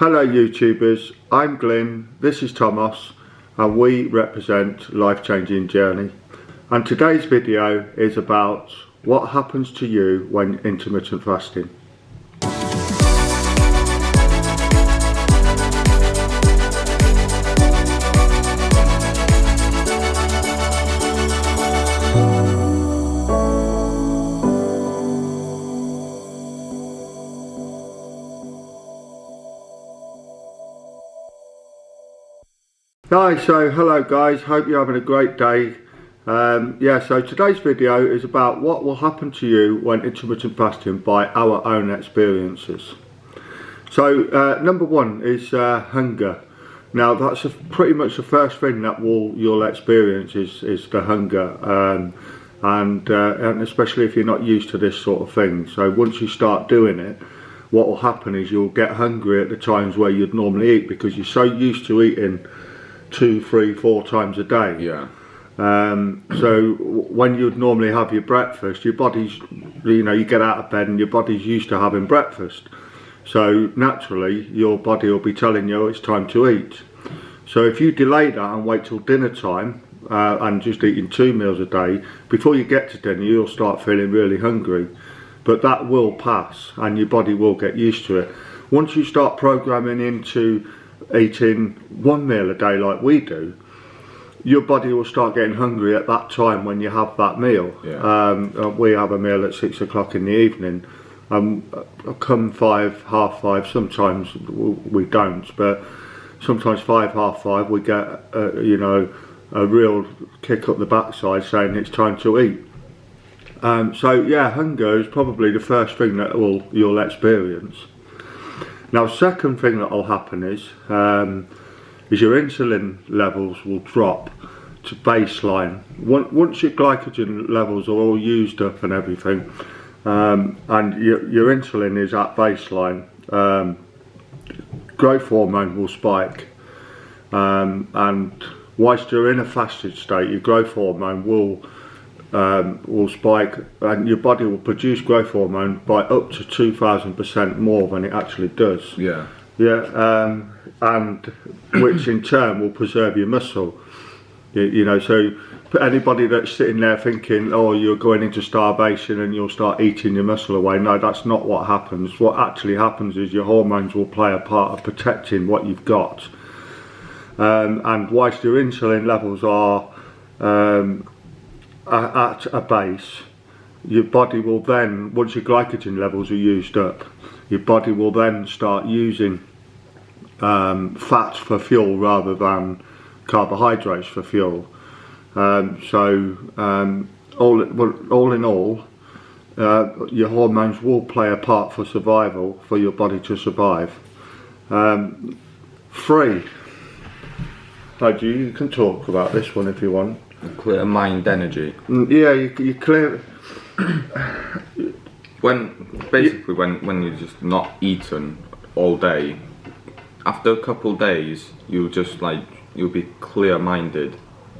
Hello YouTubers, I'm Glyn, this is Thomas, and we represent Life Changing Journey. And today's video is about what happens to you when intermittent fasting. Hi, so hello guys, hope you're having a great day. So today's video is about what will happen to you when intermittent fasting by our own experiences. So number one is hunger. Now that's pretty much the first thing that you'll experience is the hunger, and especially if you're not used to this sort of thing. So once you start doing it, what will happen is you'll get hungry at the times where you'd normally eat, because you're so used to eating 2, 3, 4 times a day. Yeah. So when you'd normally have your breakfast, your body's, you get out of bed and your body's used to having breakfast. So naturally, your body will be telling you it's time to eat. So if you delay that and wait till dinner time and just eating 2 meals a day, before you get to dinner, you'll start feeling really hungry. But that will pass and your body will get used to it. Once you start programming into eating 1 meal a day like we do, your body will start getting hungry at that time when you have that meal. Yeah. We have a meal at 6 o'clock in the evening. Come 5, half 5, sometimes we don't, but sometimes 5, half 5 we get a real kick up the backside saying it's time to eat. So yeah, hunger is probably the first thing that you'll experience. Now, second thing that will happen is your insulin levels will drop to baseline. Once your glycogen levels are all used up and everything, and your insulin is at baseline, growth hormone will spike, and whilst you're in a fasted state, your growth hormone will spike, and your body will produce growth hormone by up to 2,000% more than it actually does. Yeah. Yeah. And which in turn will preserve your muscle. So anybody that's sitting there thinking, oh, you're going into starvation and you'll start eating your muscle away, no, that's not what happens. What actually happens is your hormones will play a part of protecting what you've got. And whilst your insulin levels are at a base, your body will then, once your glycogen levels are used up, your body will then start using fat for fuel rather than carbohydrates for fuel. All in all, your hormones will play a part for survival, for your body to survive. 3. You can talk about this one if you want. Clear mind energy. Yeah, you clear. When you're just not eating all day, after a couple of days, you'll be clear-minded.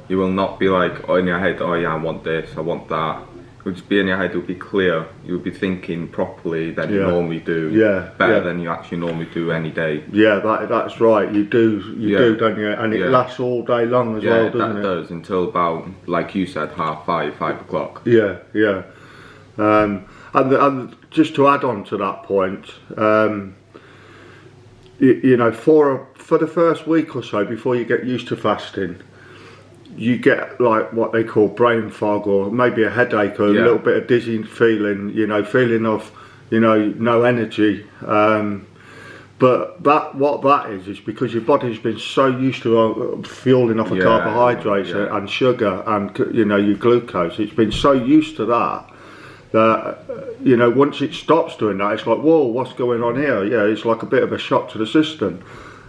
You will not be like, in your head, oh yeah, I want this, I want that. You'll just be in your head, you'll be clear. You'll be thinking properly than you normally do. Yeah. Better than you actually normally do any day. Yeah, that's right. You do, don't you? And it lasts all day long as well, doesn't it? Yeah, that does, until about, like you said, half 5, 5 o'clock. Yeah. And just to add on to that point, for the first week or so before you get used to fasting, you get like what they call brain fog, or maybe a headache, or a little bit of dizzy feeling, feeling of no energy, but what that is because your body's been so used to fueling off of carbohydrates and sugar and your glucose. It's been so used to that once it stops doing that, it's like, whoa, what's going on here? Yeah, it's like a bit of a shock to the system.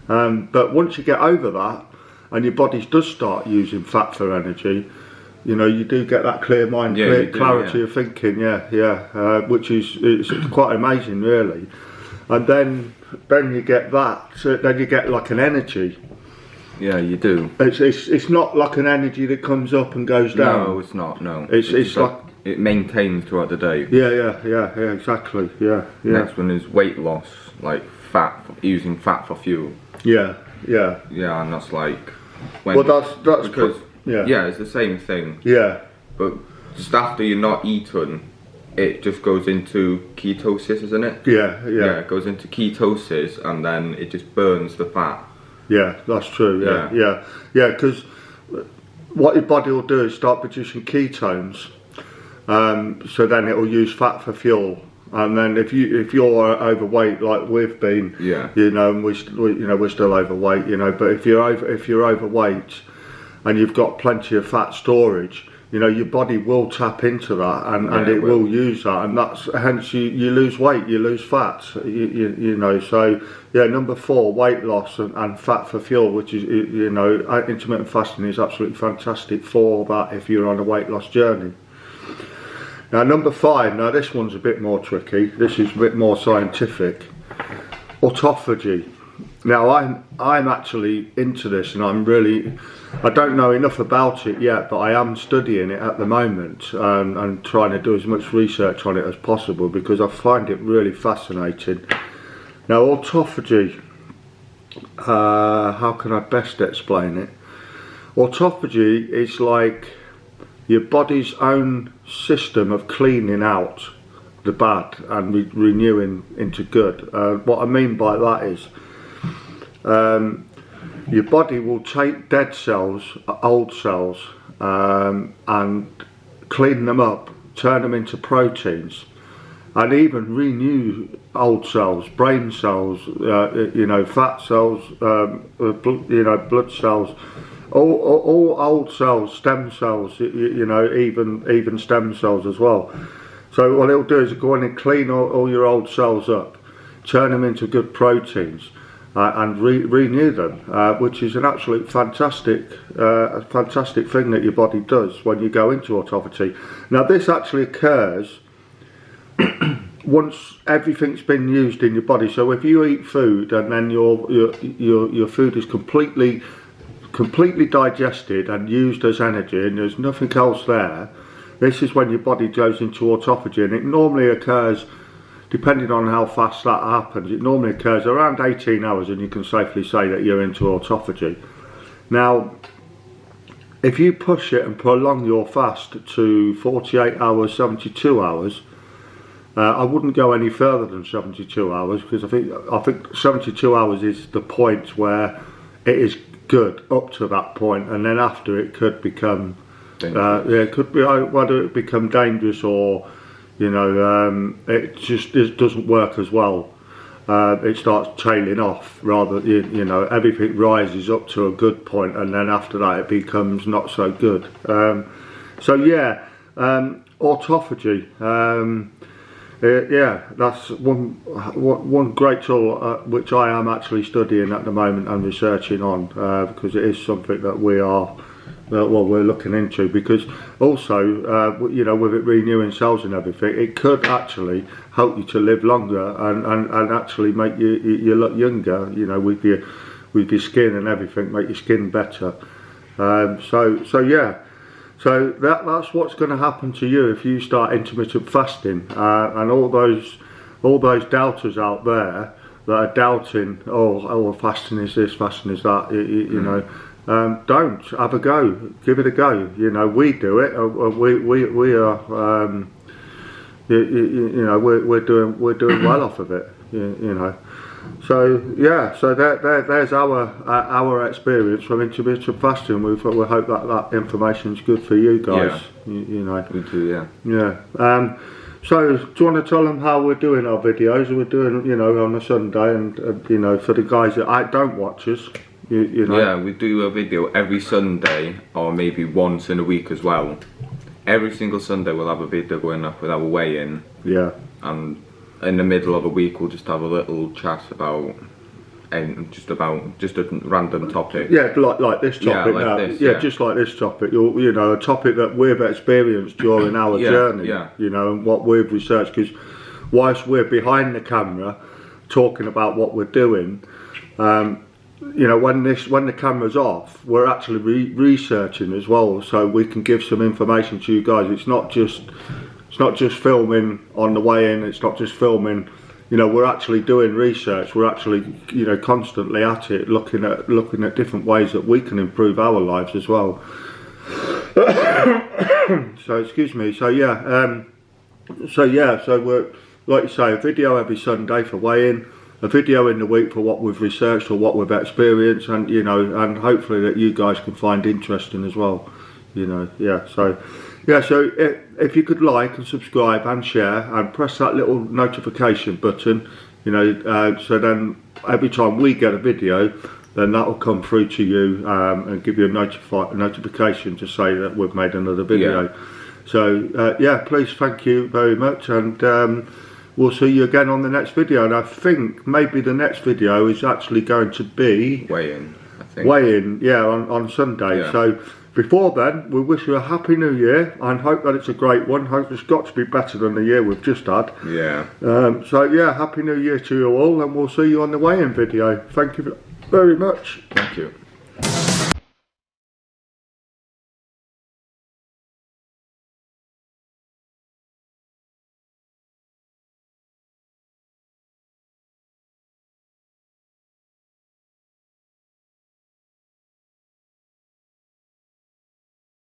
But once you get over that and your body does start using fat for energy, you do get that clear mind, clarity of thinking, which is quite amazing, really. And then you get that, so then you get like an energy. Yeah, you do. It's not like an energy that comes up and goes down. No, it's not. No, it's like it maintains throughout the day. Yeah, exactly. Yeah. Next one is weight loss, like using fat for fuel. Yeah, yeah. Yeah, and that's like Well, that's because yeah, it's the same thing. yeah, But just after you're not eating, it just goes into ketosis, isn't it? yeah, Yeah, it goes into ketosis, and then it just burns the fat. yeah. That's true. Yeah. Because what your body will do is start producing ketones. So then it will use fat for fuel. And then if you're overweight like we've been, you know, and we're still overweight, you know. But if you're overweight and you've got plenty of fat storage, you know, your body will tap into that and it will use that, and that's hence you lose weight, you lose fat, you know. So yeah, number 4, weight loss and fat for fuel, which is, you know, intermittent fasting is absolutely fantastic for that if you're on a weight loss journey. Now number 5, now this one's a bit more tricky, this is a bit more scientific. Autophagy. Now I'm actually into this, and I don't know enough about it yet, but I am studying it at the moment, and trying to do as much research on it as possible because I find it really fascinating. Now autophagy, how can I best explain it? Autophagy is like your body's own system of cleaning out the bad and renewing into good. What I mean by that is your body will take dead cells, old cells, and clean them up, turn them into proteins, and even renew old cells, brain cells, you know, fat cells, you know, blood cells, all old cells, stem cells, you know, even stem cells as well. So what it'll do is go in and clean all your old cells up, turn them into good proteins, and renew them, which is an absolute fantastic thing that your body does when you go into autophagy. Now this actually occurs once everything's been used in your body. So if you eat food and then your food is completely digested and used as energy and there's nothing else there, this is when your body goes into autophagy, and it normally occurs, depending on how fast that happens, it normally occurs around 18 hours, and you can safely say that you're into autophagy. Now if you push it and prolong your fast to 48 hours, 72 hours, I wouldn't go any further than 72 hours, because I think 72 hours is the point where it is good up to that point, and then after it could become it could be whether it become dangerous or, you know, it doesn't work as well. It starts tailing off, rather, you know, everything rises up to a good point, and then after that it becomes not so good. So yeah, autophagy. Yeah, that's one great tool which I am actually studying at the moment and researching on, because it is something that we're looking into, because also you know, with it renewing cells and everything, it could actually help you to live longer and actually make you look younger, you know, with your skin and everything, make your skin better. So yeah. So that's what's going to happen to you if you start intermittent fasting, and all those doubters out there that are doubting, oh, fasting is this, fasting is that, you know, don't have a go, give it a go. You know, we do it. We are, you know, we're doing well off of it. You know. So yeah, so there's our experience from intermittent fasting. We hope that information is good for you guys. Yeah. You know. We do, yeah. Yeah. So do you want to tell them how we're doing our videos? We're doing, you know, on a Sunday, and you know, for the guys that don't watch us, you know. Yeah, we do a video every Sunday, or maybe once in a week as well. Every single Sunday we'll have a video going up with our weigh-in. Yeah. And in the middle of a week we'll just have a little chat about just a random topic. Yeah, like this topic now. Yeah, just like this topic. You know, a topic that we've experienced during our journey. Yeah. You know, and what we've researched. Because whilst we're behind the camera talking about what we're doing, you know, when the camera's off, we're actually researching as well, so we can give some information to you guys. It's not just filming on the way in. It's not just filming, you know, we're actually doing research. We're actually, you know, constantly at it, looking at different ways that we can improve our lives as well. So excuse me. So yeah. So we're, like you say, a video every Sunday for weigh-in, a video in the week for what we've researched or what we've experienced, and you know, and hopefully that you guys can find interesting as well. You know, yeah. So if you could like and subscribe and share and press that little notification button, you know, so then every time we get a video, then that will come through to you and give you a notification to say that we've made another video. Yeah. So yeah, please, thank you very much, and we'll see you again on the next video. And I think maybe the next video is actually going to be weigh-in, I think. Weigh-in, yeah, on Sunday. Yeah. So before then, we wish you a happy new year and hope that it's a great one. Hope it's got to be better than the year we've just had. Yeah. So yeah, happy new year to you all, and we'll see you on the weigh-in video. Thank you very much. Thank you.